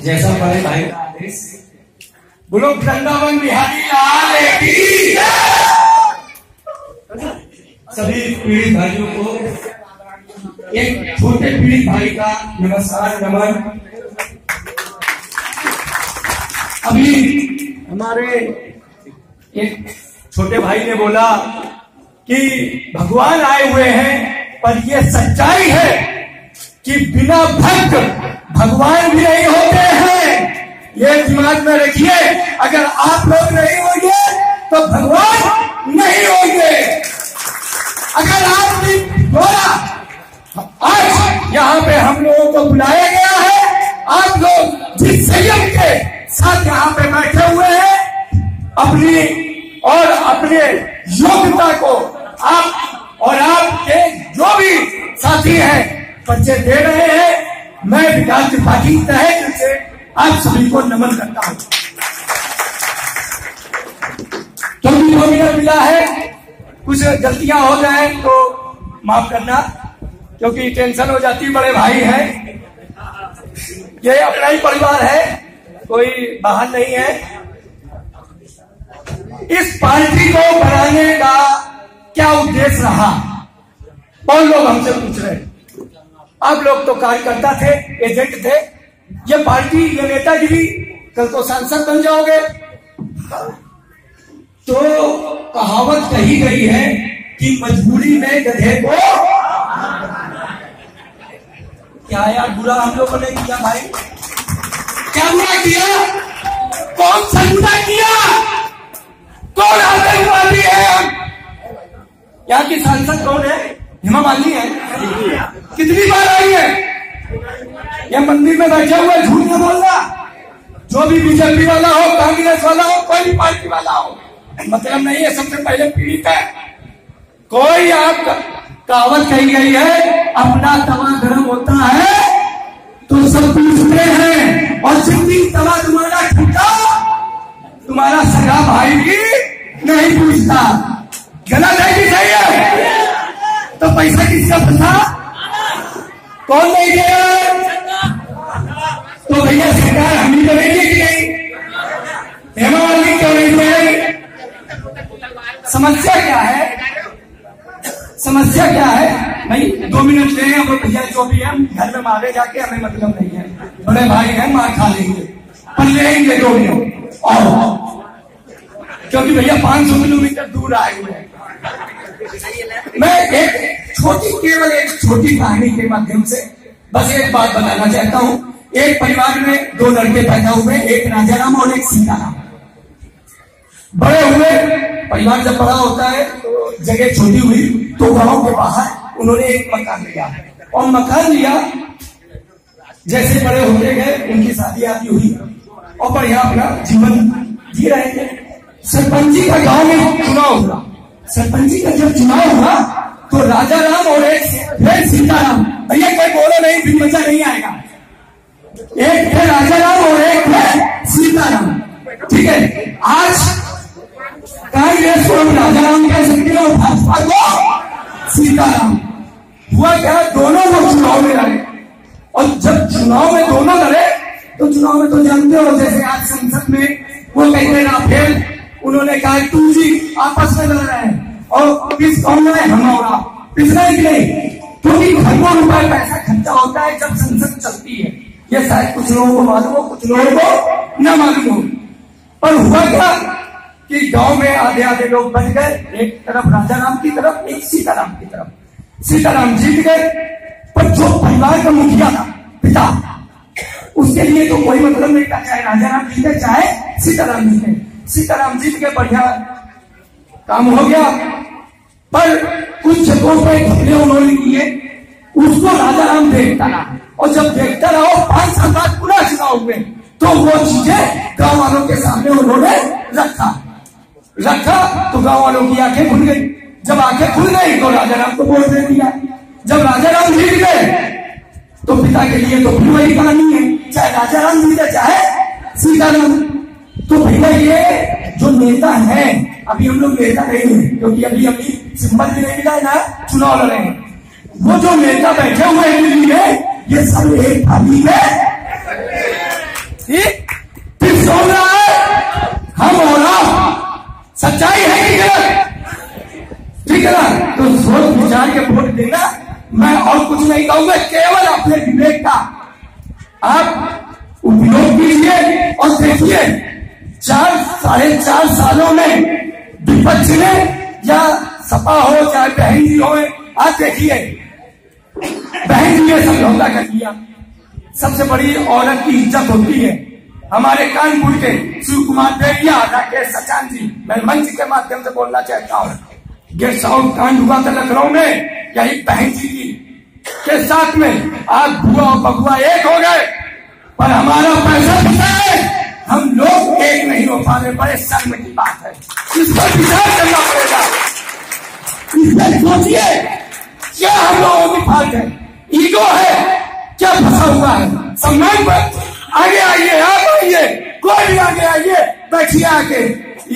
जैसा बड़े भाई का आदेश। बोलो वृंदावन बिहारी लाल की। सभी पीड़ित भाइयों को एक छोटे पीड़ित भाई का नमस्कार नमन। अभी हमारे एक छोटे भाई ने बोला कि भगवान आए हुए हैं, पर ये सच्चाई है कि बिना भक्त भगवान भी नहीं होते हैं। ये दिमाग में रखिए, अगर आप लोग नहीं होंगे तो भगवान नहीं होंगे। अगर आप भी बोला, आज यहाँ पे हम लोगों को बुलाया गया है, आप लोग जिस संयम के साथ यहाँ पे बैठे हुए हैं, अपनी और अपने योग्यता को आप और आपके जो भी साथी हैं बच्चे दे रहे हैं, मैं विकास त्रिपाठी तहे दिल से आप सभी को नमन करता हूं। क्योंकि 2 मिनट मिला है, कुछ गलतियां हो जाए तो माफ करना, क्योंकि टेंशन हो जाती है। बड़े भाई हैं, ये अपना ही परिवार है, कोई बाहर नहीं है। इस पार्टी को बनाने का क्या उद्देश्य रहा, बहुत लोग हमसे पूछ रहे हैं। आप लोग तो कार्यकर्ता थे, एजेंट थे, ये पार्टी ये नेतागिरी, कल तो सांसद बन जाओगे। तो कहावत कही गई है कि मजबूरी में गधे को। क्या यार बुरा हम लोगों ने किया भाई? क्या बुरा किया? कौन सा बुरा किया? कौन आतंकवादी है? यहाँ की सांसद कौन है? हेमा मालिनी है। कितनी बार आई है? ये मंदिर में बैठे हुए झूठ न बोलना। जो भी बीजेपी वाला हो, कांग्रेस वाला हो, कोई भी पार्टी वाला हो, मतलब नहीं है। सबसे पहले पीड़ित है कोई। आप कहावत कही गई है, अपना तवा गर्म होता है तो सब पूछते हैं, और जिस दिन तवा तुम्हारा ठंडा, तुम्हारा सगा भाई भी नहीं पूछता। गलत है कि सही है? तो पैसा किसका फंसा? कौन नहीं दिया? तो भैया सरकार हम ही करेंगे कि नहीं? हेमा मालिनी क्यों नहीं करेंगे? समस्या क्या है? समस्या क्या है भाई? 2 मिनट ले और भैया जो भी है घर में मारे जाके, हमें मतलब नहीं है। बड़े भाई हैं, मार खा लेंगे, पर लेंगे 2 मिनट और, क्योंकि भैया 500 किलोमीटर दूर आए हुए हैं। मैं केवल एक छोटी कहानी के माध्यम से बस एक बात बताना चाहता हूँ। एक परिवार में 2 लड़के पैदा हुए, एक राजाराम और एक सीताराम। बड़े हुए, परिवार जब बड़ा होता है तो जगह छोटी हुई, तो गांव के बाहर उन्होंने एक मकान लिया, और मकान लिया जैसे बड़े होते गए, उनकी शादी आदि हुई और बढ़िया अपना जीवन जी रहे थे। सरपंची का गांव में चुनाव हुआ। सरपंची का जब चुनाव हुआ तो राजाराम और एक सीताराम, भैया कोई बोलो नहीं, फिर मजा नहीं आएगा। एक थे राजाराम और एक थे सीताराम, ठीक है। आज कांग्रेस को राजाराम कह सकते हैं और भाजपा को सीताराम। हुआ क्या? दोनों लोग चुनाव में लड़े, और जब चुनाव में दोनों लड़े तो चुनाव में तो जानते हो, जैसे आज संसद में वो कहते हैं राफेल, उन्होंने कहा 2G आपस में लड़ रहे हैं, और किस कौन है? हम होगा पिछड़ा कि नहीं, क्योंकि खरबों रुपए पैसा खर्चा होता है जब संसद चलती है। ये शायद कुछ लोगों को मालूम हो, कुछ लोगों को न मालूम हो। पर हुआ क्या कि गांव में आधे आधे लोग बच गए, एक तरफ राजाराम की तरफ, एक सीताराम की तरफ। सीताराम जीत गए, पर जो परिवार का मुखिया था, पिता, उसके लिए तो कोई मतलब नहीं था, चाहे राजाराम जीते चाहे सीताराम जीते। सीताराम जीत के बढ़िया काम हो गया, पर कुछ जगहों पर घपले उन्होंने किए, उसको राजाराम देखता रहा, और जब देखता रहा 5 साल बाद पुनः चुनाव हुए तो वो चीजें गांव वालों के सामने उन्होंने रखा तो गांव वालों की आंखें खुल गई। जब आंखें खुल गई तो राजाराम को वोट दे दिया। जब राजाराम जीत गए तो पिता के लिए तो फिर वही कहानी है, चाहे राजाराम जीते चाहे सीताराम। तो भैया ये जो नेता है, अभी हम लोग नेता नहीं है, क्योंकि अभी सिंबल भी नहीं मिला है ना, चुनाव लड़े हैं। वो जो नेता बैठे हुए हैं दिल्ली में, ये सब एक थाली में ठीक, फिर सोच रहा है हम हो रहा, सच्चाई है कि गलत, ठीक है ना। तो सोच विचार के वोट देना। मैं और कुछ नहीं कहूंगा, केवल अपने विवेक का आप उपयोग कीजिए और देखिए 4-4.5 सालों में विपक्ष ने या सपा हो चाहे बहन जी हो, आप देखिए बहन जी ने समझौता कर दिया। सबसे बड़ी औरत की इज्जत होती है। हमारे कानपुर के शिव कुमार देविया, राकेश सचान जी, मैं मंच के माध्यम से बोलना चाहता हूँ, गेस्ट हाउस कांड हुआ था लखनऊ में, यही बहन जी की के साथ में आज बुआ और बबुआ एक हो गए, पर हमारा पैसा पता है हम लोग एक नहीं हो पा रहे। बड़े शर्म की बात है, इस पर विचार करना पड़ेगा। इस पर सोचिए क्या हम लोगों की फाल्ट है, ईगो है क्या फंसा हुआ है। सम्मान पर आगे आइए, आप आइए, कोई भी आगे आइए, बैठिए आके,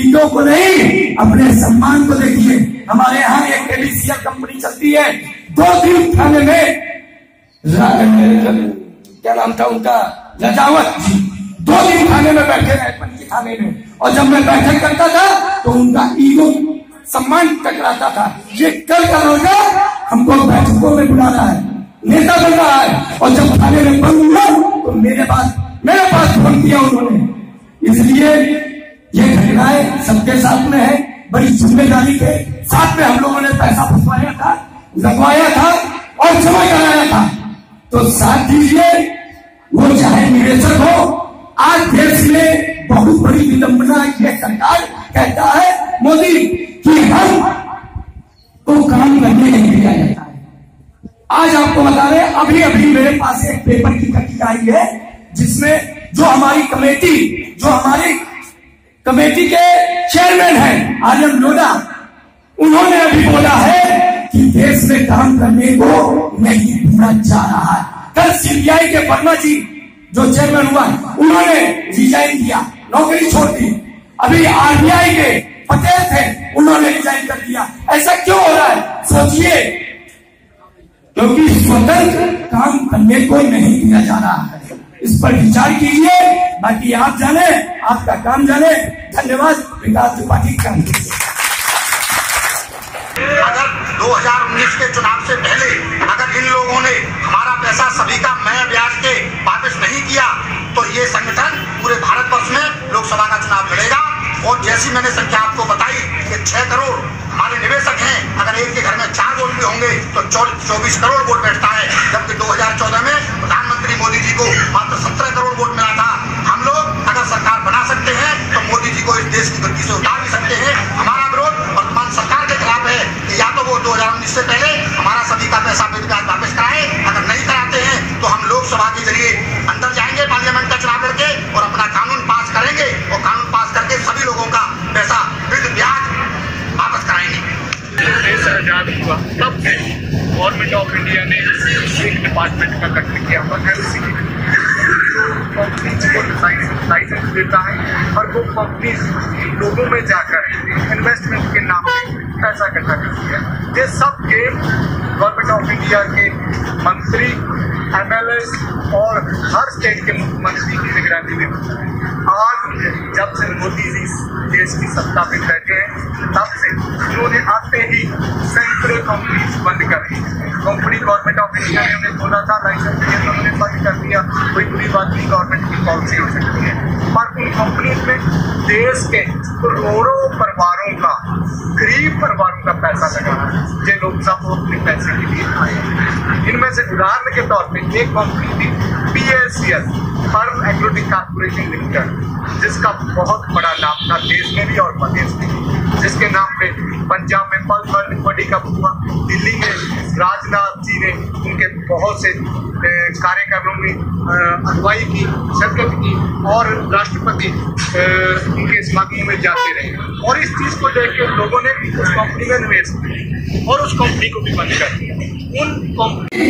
ईगो को नहीं अपने सम्मान को देखिए। हमारे यहाँ एक एलिसिया कंपनी चलती है, 2 थाने में, क्या नाम था उनका, लजावत जी, 2 थाने में बैठे रहे, पंची थाने में, और जब मैं बैठक करता था तो उनका ईगो सम्मान टकराता था। ये कल का होगा हमको बैठकों में बुला रहा है, नेता बन रहा है, और जब थाने में बंद हुआ तो मेरे पास फोन किया उन्होंने। इसलिए ये घटनाएं सबके साथ में है, बड़ी जिम्मेदारी के साथ में हम लोगों ने पैसा फंसवाया था, लगवाया था और जमा कराया था। तो साथ दीजिए, वो चाहे निवेशक हो। आज देश में बहुत बड़ी विडंबना ये सरकार कहता है मोदी कि हम को काम करने नहीं दिया जाता है। आज आपको बता रहे, अभी अभी मेरे पास एक पेपर की कटिंग आई है, जिसमें जो हमारी कमेटी के चेयरमैन हैं आर्यन लोढ़ा, उन्होंने अभी बोला है कि देश में काम करने को नहीं दिया जा रहा है। कल सीबीआई के वर्मा जी जो चेयरमैन हुआ, उन्होंने रिजाइन किया, नौकरी छोड़ दी। अभी आरबीआई के पटेल थे, उन्होंने रिजाइन कर दिया। ऐसा क्यों हो रहा है सोचिए, क्योंकि स्वतंत्र काम करने को नहीं दिया जा रहा है। इस पर विचार कीजिए, बाकी आप जाने, आपका काम जाने। धन्यवाद। विकास त्रिपाठी का। अगर 2019 के चुनाव से पहले अगर इन लोगों ने हमारा पैसा सभी का मैं ब्याज के वापस नहीं किया तो ये संगठन पूरे भारतवर्ष में लोकसभा का चुनाव लड़ेगा। और जैसी मैंने संख्या आपको बताई कि 6 करोड़ हमारे निवेशक हैं, अगर एक के घर में 4 वोट भी होंगे तो 24 करोड़ वोट बैठता है। जबकि 2014 में प्रधानमंत्री मोदी जी को मात्र 17 करोड़ वोट मिला था। हम लोग अगर सरकार बना सकते हैं तो मोदी जी को इस देश की गद्दी से उतार भी सकते हैं। हमारा विरोध वर्तमान सरकार के खिलाफ है कि या तो वो 2019 से पहले हमारा सभी का पैसा ब्याज वापस कराए, अगर नहीं कराते हैं तो हम लोकसभा के जरिए अंदर जाएंगे, पार्लियामेंट का चुनाव लड़के और अपना कानून पास करेंगे, और कानून पास करके सभी लोगों का पैसा ब्याज वापस कराएंगे। देश आजाद हुआ तब से गवर्नमेंट ऑफ इंडिया ने एक डिपार्टमेंट का गठन किया, कंपनीज को लाइसेंस देता है और वो कंपनीज लोगों में जाकर इन्वेस्टमेंट के नाम पे पैसा इकट्ठा करती है। ये सब गेम गवर्नमेंट ऑफ इंडिया के मंत्री, एमएलए और हर स्टेट के मुख्यमंत्री की निगरानी में होता है। आज जब से मोदी जी देश की सत्ता पे बैठे हैं तब से उन्होंने आते ही सैकड़ों कंपनीज बंद कर दी। कंपनी गवर्नमेंट ऑफ इंडिया ने उन्हें बोला था लाइसेंस दिए तो उन्होंने बंद कर दिया। कोई बुरी बात नहीं, गवर्नमेंट की पॉलिसी हो सकती है, पर उन कंपनीज में देश के करोड़ों परिवारों का, गरीब परिवारों का पैसा लगा है, जो लोग सब अपने पैसे के लिए आए। इनमें से उदाहरण के तौर पे एक कंपनी थी PACL, firm agrotech corporation limited, जिसका बहुत बड़ा नाम था देश में भी और प्रदेश में भी, जिसके नाम पे पंजाब में पल्स वर्ल्ड बॉडी कप हुआ, दिल्ली में राजनाथ जी ने उनके बहुत से कार्यक्रमों में अगुवाई की, शिरकत की, और राष्ट्रपति उनके समागमों में जाते रहे। और इस चीज़ को देख के लोगों ने उस कंपनी में निवेश किया और उस कंपनी को भी बंद कर दिया। उन कंपनी